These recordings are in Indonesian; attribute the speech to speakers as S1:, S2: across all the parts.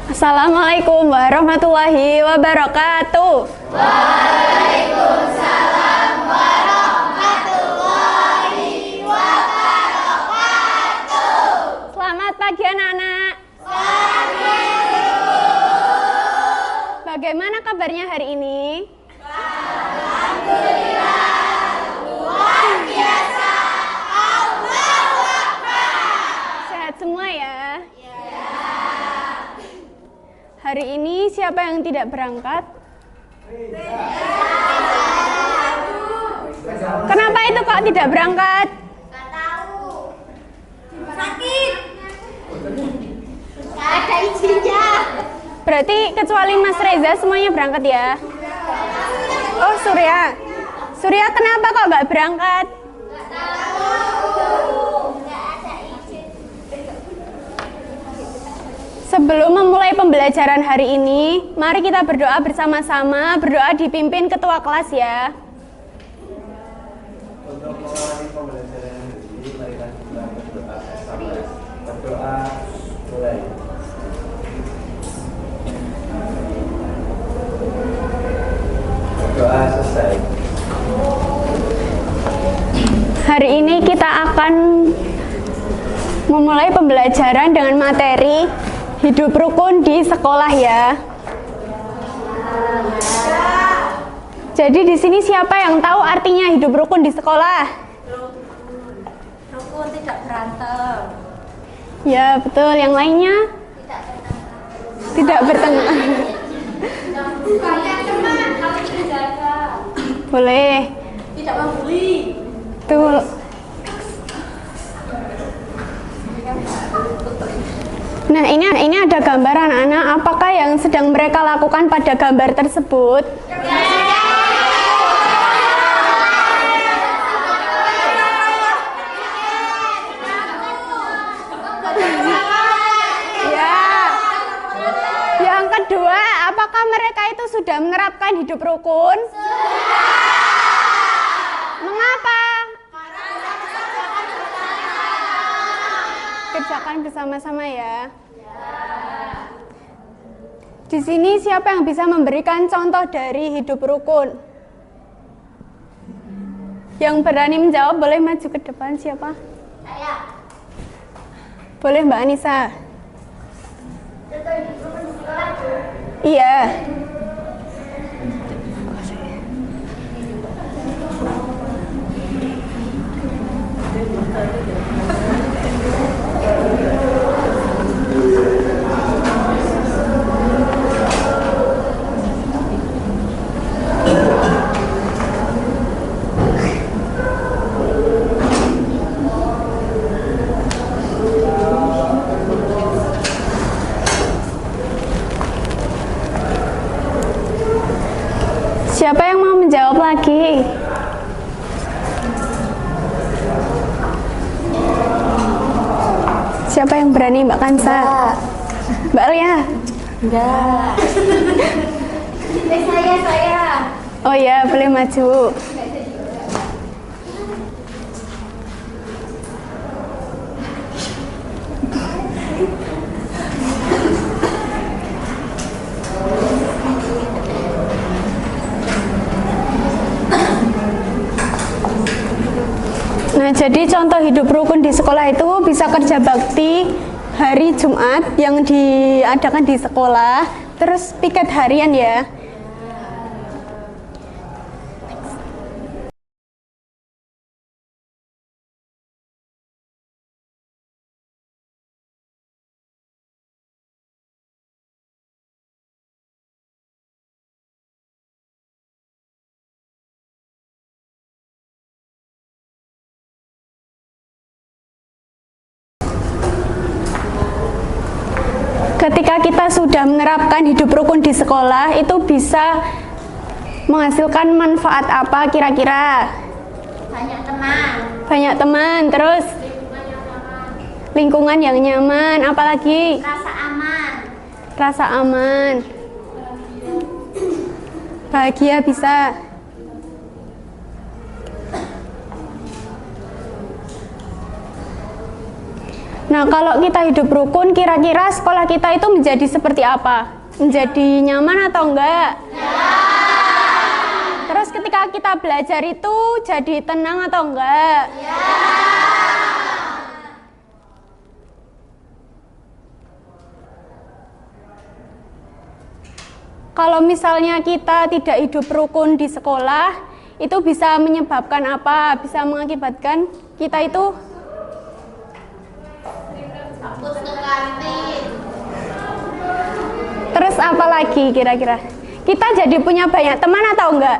S1: Assalamualaikum warahmatullahi wabarakatuh.
S2: Waalaikumsalam warahmatullahi wabarakatuh.
S1: Selamat pagi anak-anak. Bagaimana kabarnya hari ini?
S2: Alhamdulillah, luar biasa. Allahu Akbar.
S1: Sehat semua ya? Hari ini siapa yang tidak berangkat? Kenapa itu kok tidak berangkat?
S2: Gak tahu. Sakit. Gak ada izinnya.
S1: Berarti kecuali Mas Reza semuanya berangkat ya? Oh Surya. Surya kenapa kok nggak berangkat? Sebelum memulai pembelajaran hari ini, mari kita berdoa bersama-sama, berdoa dipimpin ketua kelas ya.
S3: Untuk mengawali pembelajaran hari ini, marilah kita berdoa bersama. Berdoa mulai. Berdoa selesai.
S1: Hari ini kita akan memulai pembelajaran dengan materi hidup rukun di sekolah ya. Jadi di sini siapa yang tahu artinya hidup rukun di sekolah?
S2: Rukun tidak berantem.
S1: Ya betul, yang lainnya? Tidak bertengkar.
S2: Banyak teman, kalau dijaga.
S1: Boleh.
S2: Tidak membuli.
S1: Tuh. Nah ini ada gambar anak-anak. Apakah yang sedang mereka lakukan pada gambar tersebut? Ya. Yang kedua, apakah mereka itu sudah menerapkan hidup rukun? Mengapa? Kerjakan bersama-sama ya. Di sini siapa yang bisa memberikan contoh dari hidup rukun? Yang berani menjawab boleh maju ke depan. Siapa?
S2: Saya.
S1: Boleh Mbak Anissa.
S2: Contoh hidup rukun di sekolah.
S1: Iya. Siapa yang mau menjawab lagi? Siapa yang berani Mbak Kansa? Mbak Lia?
S2: Enggak. Saya.
S1: Oh ya, boleh maju. Nah, jadi contoh hidup rukun di sekolah itu bisa kerja bakti hari Jumat yang diadakan di sekolah, terus piket harian ya. Ketika kita sudah menerapkan hidup rukun di sekolah, itu bisa menghasilkan manfaat apa kira-kira?
S2: Banyak teman.
S1: Banyak teman, terus lingkungan yang nyaman, apalagi?
S2: Rasa aman.
S1: Rasa aman. Bahagia bisa. Nah, kalau kita hidup rukun, kira-kira sekolah kita itu menjadi seperti apa? Menjadi nyaman atau enggak? Terus ketika kita belajar itu jadi tenang atau enggak? Kalau misalnya kita tidak hidup rukun di sekolah, itu bisa menyebabkan apa? Bisa mengakibatkan kita itu terus apa lagi kira-kira? Kita jadi punya banyak teman atau enggak?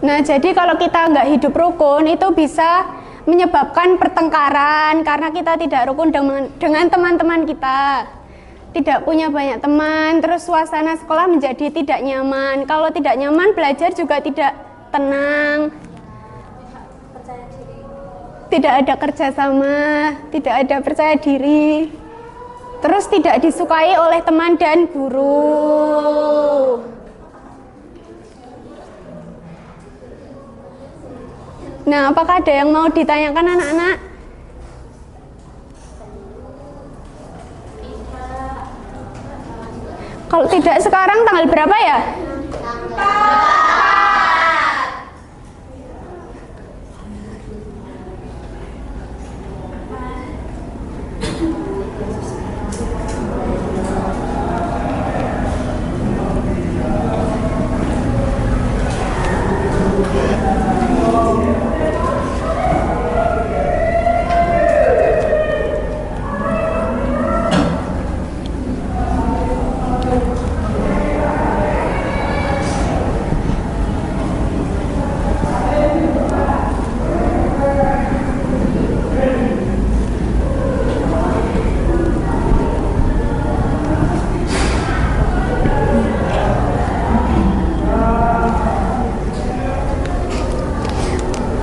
S1: Nah, jadi kalau kita nggak hidup rukun itu bisa menyebabkan pertengkaran karena kita tidak rukun dengan teman-teman kita. Tidak punya banyak teman, terus suasana sekolah menjadi tidak nyaman. Kalau tidak nyaman, belajar juga tidak tenang. Tidak ada kerjasama, tidak ada percaya diri. Terus tidak disukai oleh teman dan guru. Nah, apakah ada yang mau ditanyakan anak-anak? Kalau tidak sekarang tanggal berapa ya?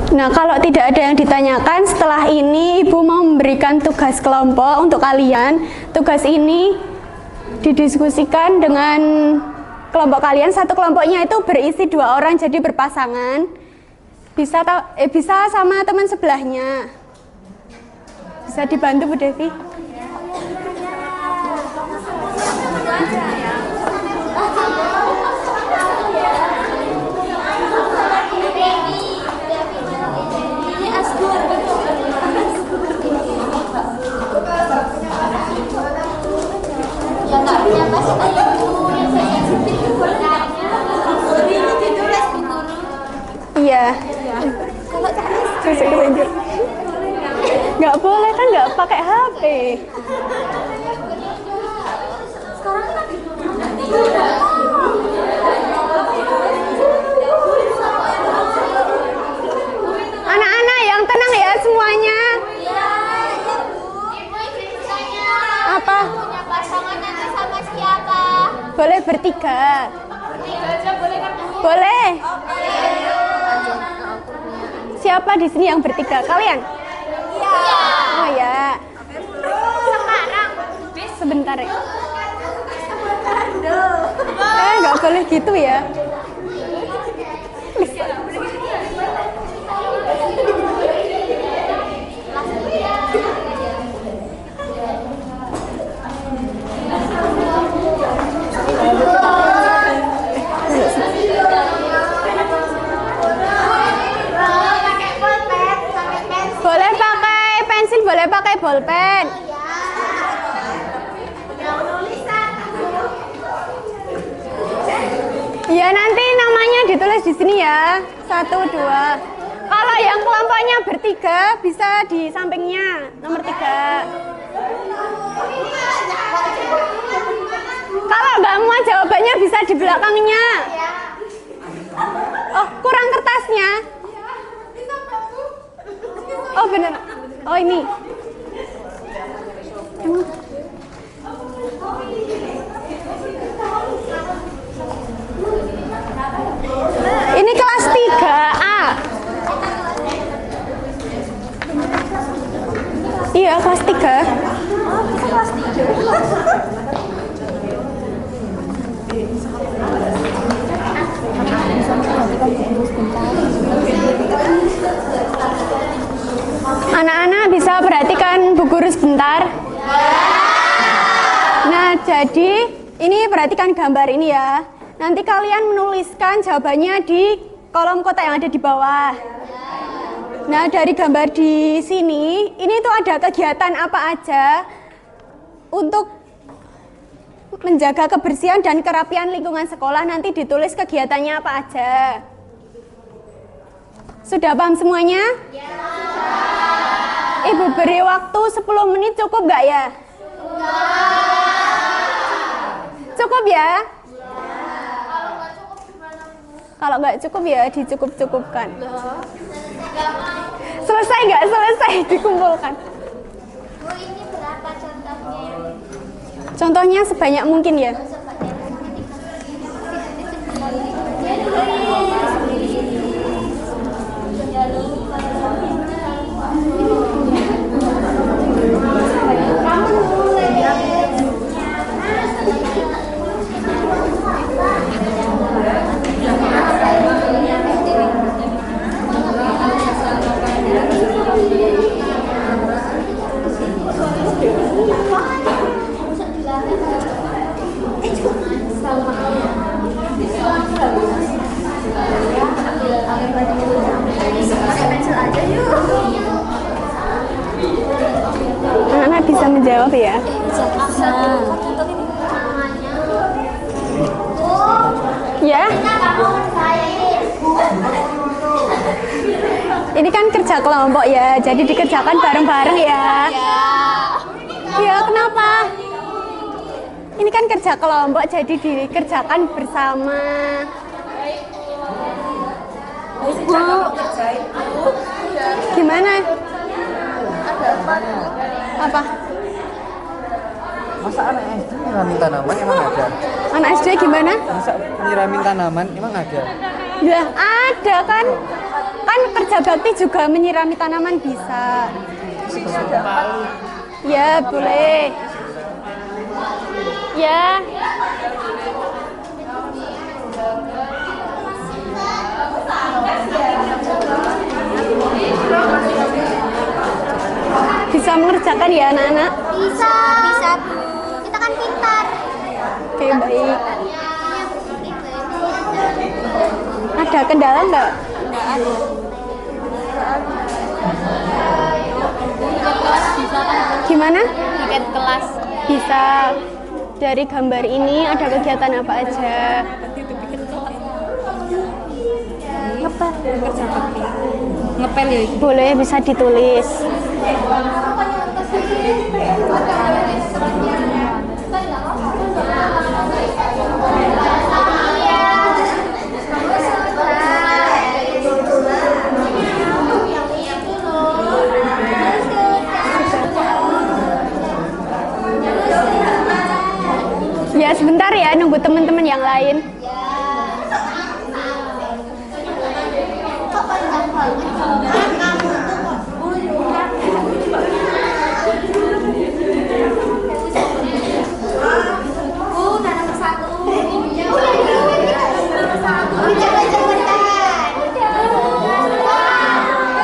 S1: Nah, kalau tidak ada yang ditanyakan, setelah ini Ibu mau memberikan tugas kelompok untuk kalian. Tugas ini didiskusikan dengan kelompok kalian. Satu kelompoknya itu berisi 2 orang, jadi berpasangan. Bisa sama teman sebelahnya. Bisa dibantu Bu Devi? Iya. Nggak boleh kan, nggak pakai HP. Anak-anak yang tenang ya semuanya. Apa?
S2: Punya pasangan nanti sama siapa?
S1: Boleh bertiga.
S2: Bertiga aja boleh kan?
S1: Boleh. Siapa di sini yang bertiga? Kalian?
S2: Iya.
S1: Oh ya.
S2: Sekarang.
S1: Sebentar ya. Nggak boleh gitu ya. Boleh pakai pensil, boleh pakai bolpen. Ya, nanti namanya ditulis di sini ya. 1, 2. Kalau yang kelompoknya bertiga bisa di sampingnya nomor 3. Kalau nggak mau jawabannya bisa di belakangnya. Oh, kurang kertasnya. Oh bener. Oh ini. Ini kelas 3A. Iya, kelas 3.
S2: Kelas 3.
S1: Ibu guru sebentar. Nah, jadi ini perhatikan gambar ini ya. Nanti kalian menuliskan jawabannya di kolom kotak yang ada di bawah. Nah, dari gambar di sini, ini tuh ada kegiatan apa aja untuk menjaga kebersihan dan kerapian lingkungan sekolah. Nanti ditulis kegiatannya apa aja. Sudah paham semuanya? Ya. Ibu beri waktu 10 menit cukup nggak ya? Cukup ya? Kalau nggak cukup ya dicukup-cukupkan. Selesai nggak selesai dikumpulkan.
S2: Bu, ini berapa contohnya?
S1: Contohnya sebanyak mungkin ya. Anak-anak bisa menjawab ya. Ya. Ini kan kerja kelompok ya, jadi dikerjakan bareng-bareng ya. Ya, kenapa? Ini kan kerja kelompok, jadi dikerjakan bersama. Gimana? Apa?
S4: Masa anak SD nyiramin tanaman emang ada?
S1: Anak SD gimana?
S4: Masa nyiramin tanaman emang ada?
S1: Ya ada kan. Kan kerja bakti juga menyirami tanaman bisa. Ya boleh. Ya. Bisa mengerjakan ya anak-anak?
S2: Bisa. Bisa, Bu. Kita kan pintar.
S1: Oke, baik. Ada kendala nggak?
S2: Nggak ada.
S1: Gimana?
S2: Tiket kelas.
S1: Bisa. Dari gambar ini ada kegiatan apa aja?
S2: Ngepel ya.
S1: Boleh, bisa ditulis. Ya sebentar ya, nunggu teman-teman yang lain.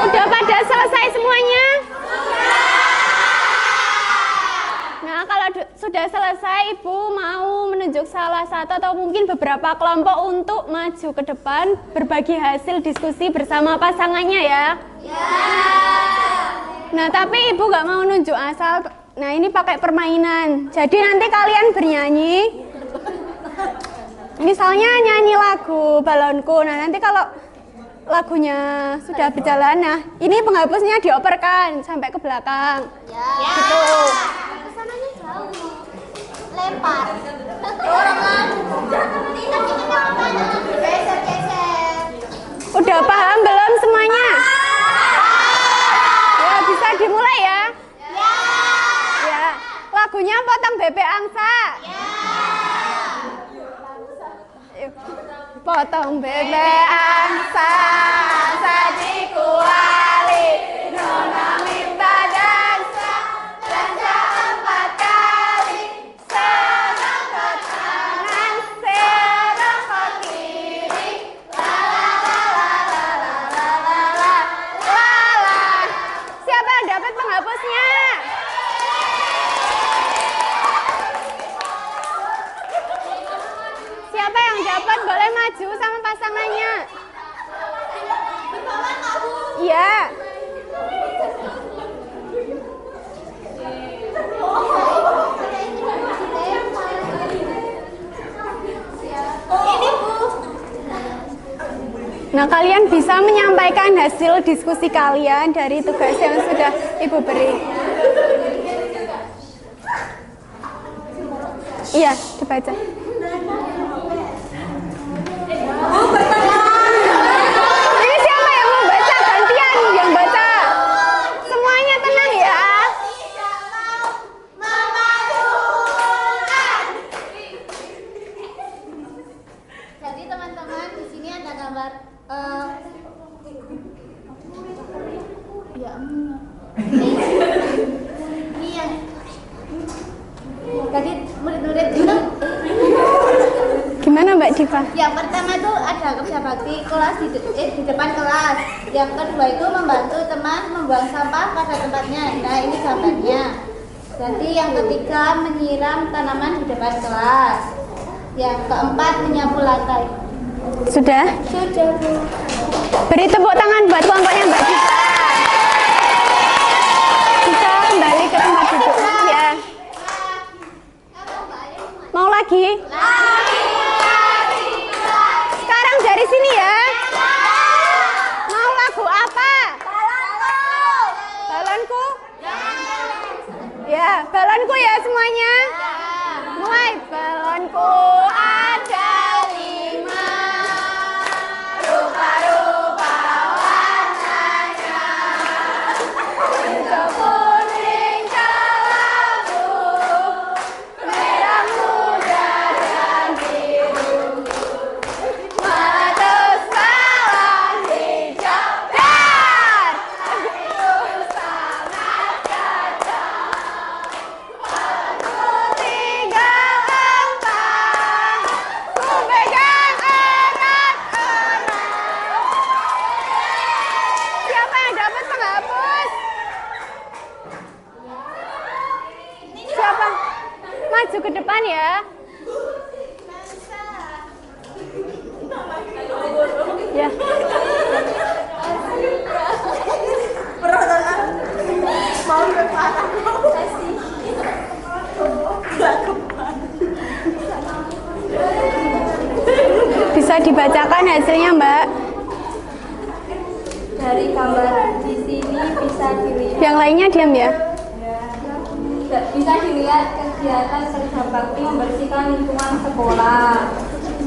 S1: Udah pada selesai semuanya? Nah, kalau sudah selesai, Ibu mau menunjuk salah satu atau mungkin beberapa kelompok untuk maju ke depan berbagi hasil diskusi bersama pasangannya ya. Nah, tapi Ibu nggak mau nunjuk asal. Nah, ini pakai permainan. Jadi nanti kalian bernyanyi. Misalnya nyanyi lagu Balonku. Nah, nanti kalau lagunya sudah berjalan, nah ini penghapusnya dioperkan sampai ke belakang. Gitu.
S2: Kesananya jauh. Lempar. Orang lalu.
S1: Udah paham belum semuanya? Ya, bisa dimulai ya? Ya. Lagunya Potong Bebek Angsa. Potong bebek angsa, saji kuali, nona minta dansa 4 kali, serong ke kanan, serong ke kiri, la la la la la la la la la la. Siapa yang dapat penghapusnya? Ya.
S2: Ini Bu.
S1: Nah, kalian bisa menyampaikan hasil diskusi kalian dari tugas yang sudah Ibu beri. Iya, dibaca. Ini siapa yang mau baca? Gantian yang baca. Semuanya tenang ya.
S2: Jadi teman-teman di sini ada gambar ya ini yang jadi murid-murid itu
S1: Gimana Mbak Diva?
S2: yang pertama itu ada kerja bakti kelas di depan kelas. Yang kedua itu membantu teman membuang sampah pada tempatnya. Nah ini gambarnya. Jadi yang ketiga menyiram tanaman di depan kelas. Yang keempat menyapu lantai.
S1: Sudah?
S2: Sudah Bu.
S1: Beri tepuk tangan buat kelompoknya Mbak Diva. Bisa kembali ke tempat duduk. Ya. Mau lagi? Sekarang dari sini ya. Mau lagu apa? Balonku? Ya, balonku ya semuanya. Mulai. Balonku ada 5, rupa-rupa warnanya, hijau, kuning, kelabu, merah muda dan biru, meletus balon hijau dar, itu sangat gajah. Balonku tinggal 4, ku pegang erat-erat. Siapa yang dapat penghapus? Siapa? Maju ke depan ya. Ya. Bisa dibacakan hasilnya, Mbak.
S2: Dari gambar di sini bisa dilihat
S1: Yang lainnya diam ya.
S2: kegiatan kerja bakti membersihkan lingkungan sekolah,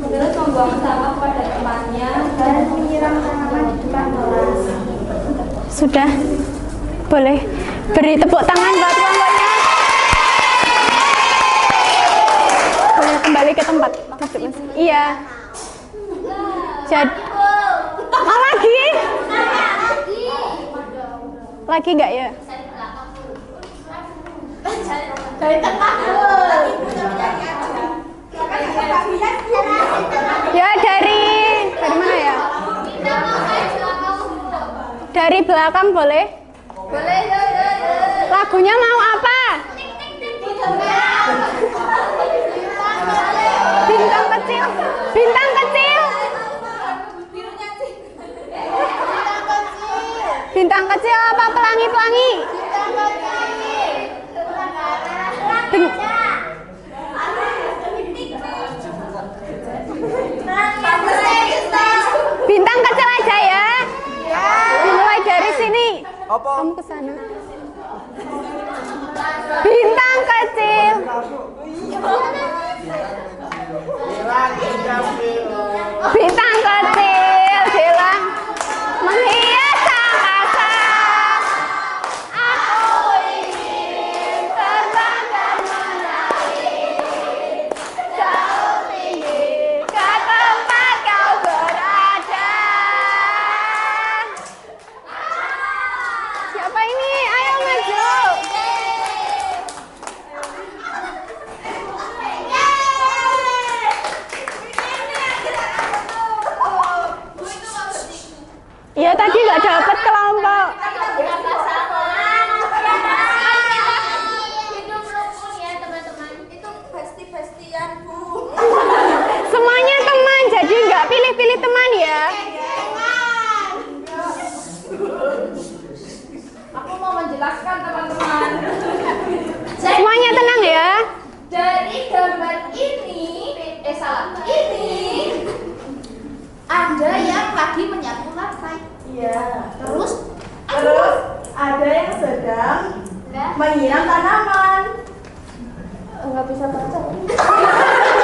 S2: terus membuang sampah pada temannya dan menyiram tanaman di depan kelas.
S1: Sudah. Boleh beri tepuk tangan buat kelompoknya. Boleh kembali ke tempat duduk, Mas. Iya. Jadi mau lagi? Lagi nggak ya?
S2: Dari tengah
S1: Ya dari mana ya? Dari belakang boleh?
S2: boleh yo.
S1: Lagunya mau apa? Bintang kecil. Bintang kecil. Bintang kecil apa pelangi-pelangi? Bin- Bintang kecil aja ya. Dimulai dari sini.
S4: Apa?
S1: Kamu ke sana. Bintang kecil. Bintang kecil bilang menghias angkasa. Aku ingin terbang dan menari jauh tinggi ke tempat kau berada. Siapa ini? Ayo maju. Ya tadi nggak dapat kelompok. Semuanya teman, jadi nggak pilih-pilih teman ya.
S2: Terus
S5: ada yang sedang menyiram tanaman.
S2: nggak bisa baca.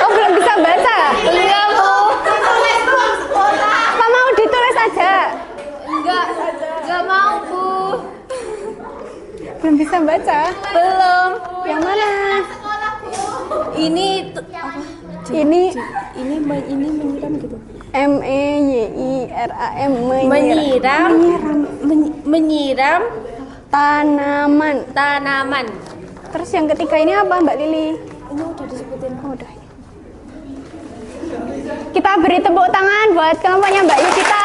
S1: Oh, belum bisa baca?
S2: Enggak Bu. Ditulis doang sekolah.
S1: Apa mau ditulis aja?
S2: Enggak mau Bu.
S1: Belum bisa baca?
S2: Belum.
S1: Yang mana?
S2: Sekolah Bu.
S1: Ini
S2: Menyiram gitu.
S1: MEYIRAM
S2: Menyiram
S1: tanaman. Terus yang ketiga ini apa Mbak Lili?
S2: Ini udah disebutin.
S1: Oh, udah. Kita beri tepuk tangan buat kelompoknya Mbak Yusita.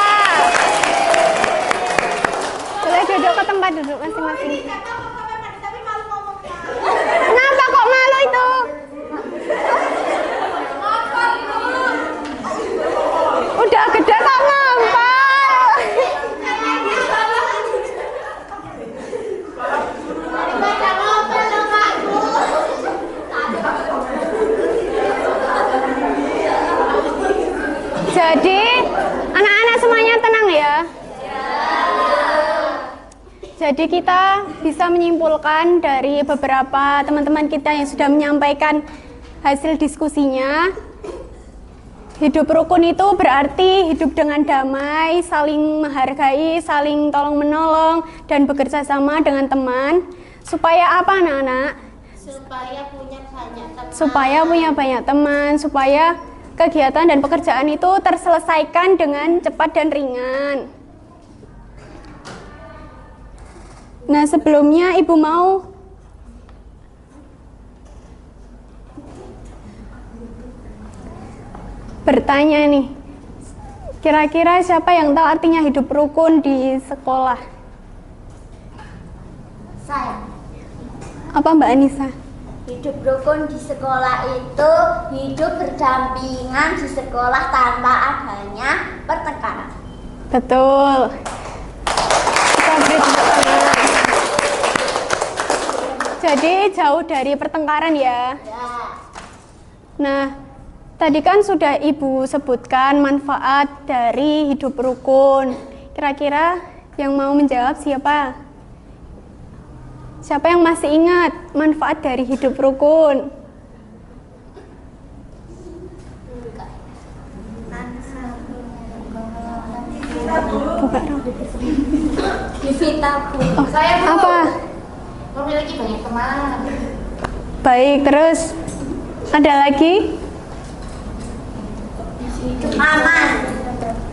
S1: Boleh duduk ke tempat duduk masing-masing. Kenapa kok malu itu? Udah gede kok ngempal. Jadi anak-anak semuanya tenang ya. Jadi kita bisa menyimpulkan dari beberapa teman-teman kita yang sudah menyampaikan hasil diskusinya, hidup rukun itu berarti hidup dengan damai, saling menghargai, saling tolong-menolong, dan bekerja sama dengan teman. Supaya apa anak-anak?
S2: Supaya punya banyak teman.
S1: Supaya punya banyak teman, supaya kegiatan dan pekerjaan itu terselesaikan dengan cepat dan ringan. Nah, sebelumnya Ibu mau bertanya nih, kira-kira siapa yang tahu artinya hidup rukun di sekolah?
S2: Saya.
S1: Apa Mbak Anissa?
S2: Hidup rukun di sekolah itu hidup berdampingan di sekolah tanpa adanya pertengkaran.
S1: Betul. Kita beri tepuk tangan. Jadi jauh dari pertengkaran ya.
S2: Ya.
S1: Nah, tadi kan sudah Ibu sebutkan manfaat dari hidup rukun. Kira-kira yang mau menjawab siapa? Siapa yang masih ingat manfaat dari hidup rukun? Buka dong.
S2: Divita Bu.
S1: Oh,
S2: Saya Bu.
S1: apa?
S2: Memiliki banyak teman.
S1: Baik, terus ada lagi?
S2: Aman.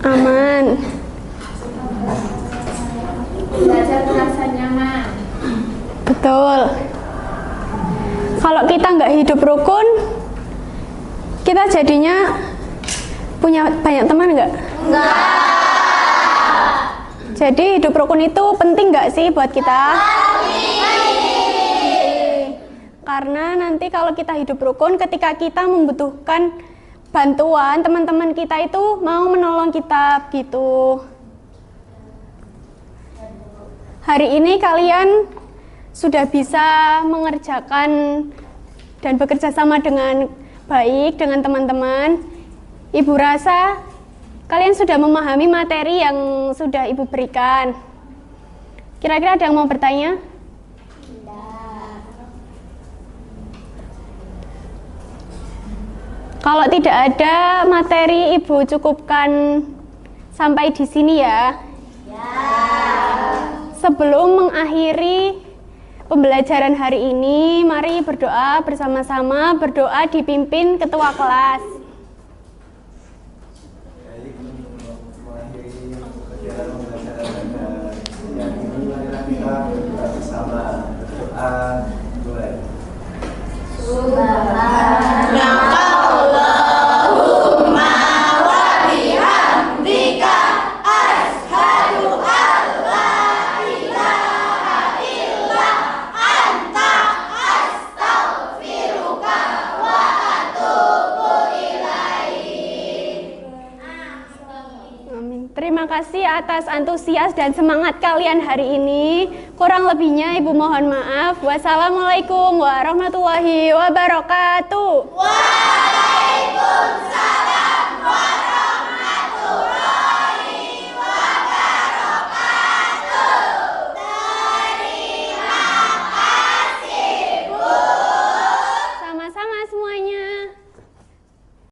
S1: Aman.
S2: Belajar merasa nyaman.
S1: Betul. Kalau kita nggak hidup rukun, kita jadinya punya banyak teman nggak?
S2: Enggak.
S1: Jadi hidup rukun itu penting nggak sih buat kita? Karena nanti kalau kita hidup rukun, ketika kita membutuhkan bantuan, teman-teman kita itu mau menolong kita gitu. Hari ini kalian sudah bisa mengerjakan dan bekerja sama dengan baik dengan teman-teman. Ibu rasa kalian sudah memahami materi yang sudah Ibu berikan. Kira-kira ada yang mau bertanya? Kalau tidak ada materi, Ibu cukupkan sampai di sini ya. Sebelum mengakhiri pembelajaran hari ini, mari berdoa bersama-sama, berdoa dipimpin ketua kelas.
S3: Baik, untuk mengakhiri kegiatan pembelajaran yang ini, marilah kita berdoa bersama. Berdoa mulai.
S1: Amin. Terima kasih atas antusias dan semangat kalian hari ini. Kurang lebihnya Ibu mohon maaf. Wassalamualaikum warahmatullahi wabarakatuh.
S2: Waalaikumsalam.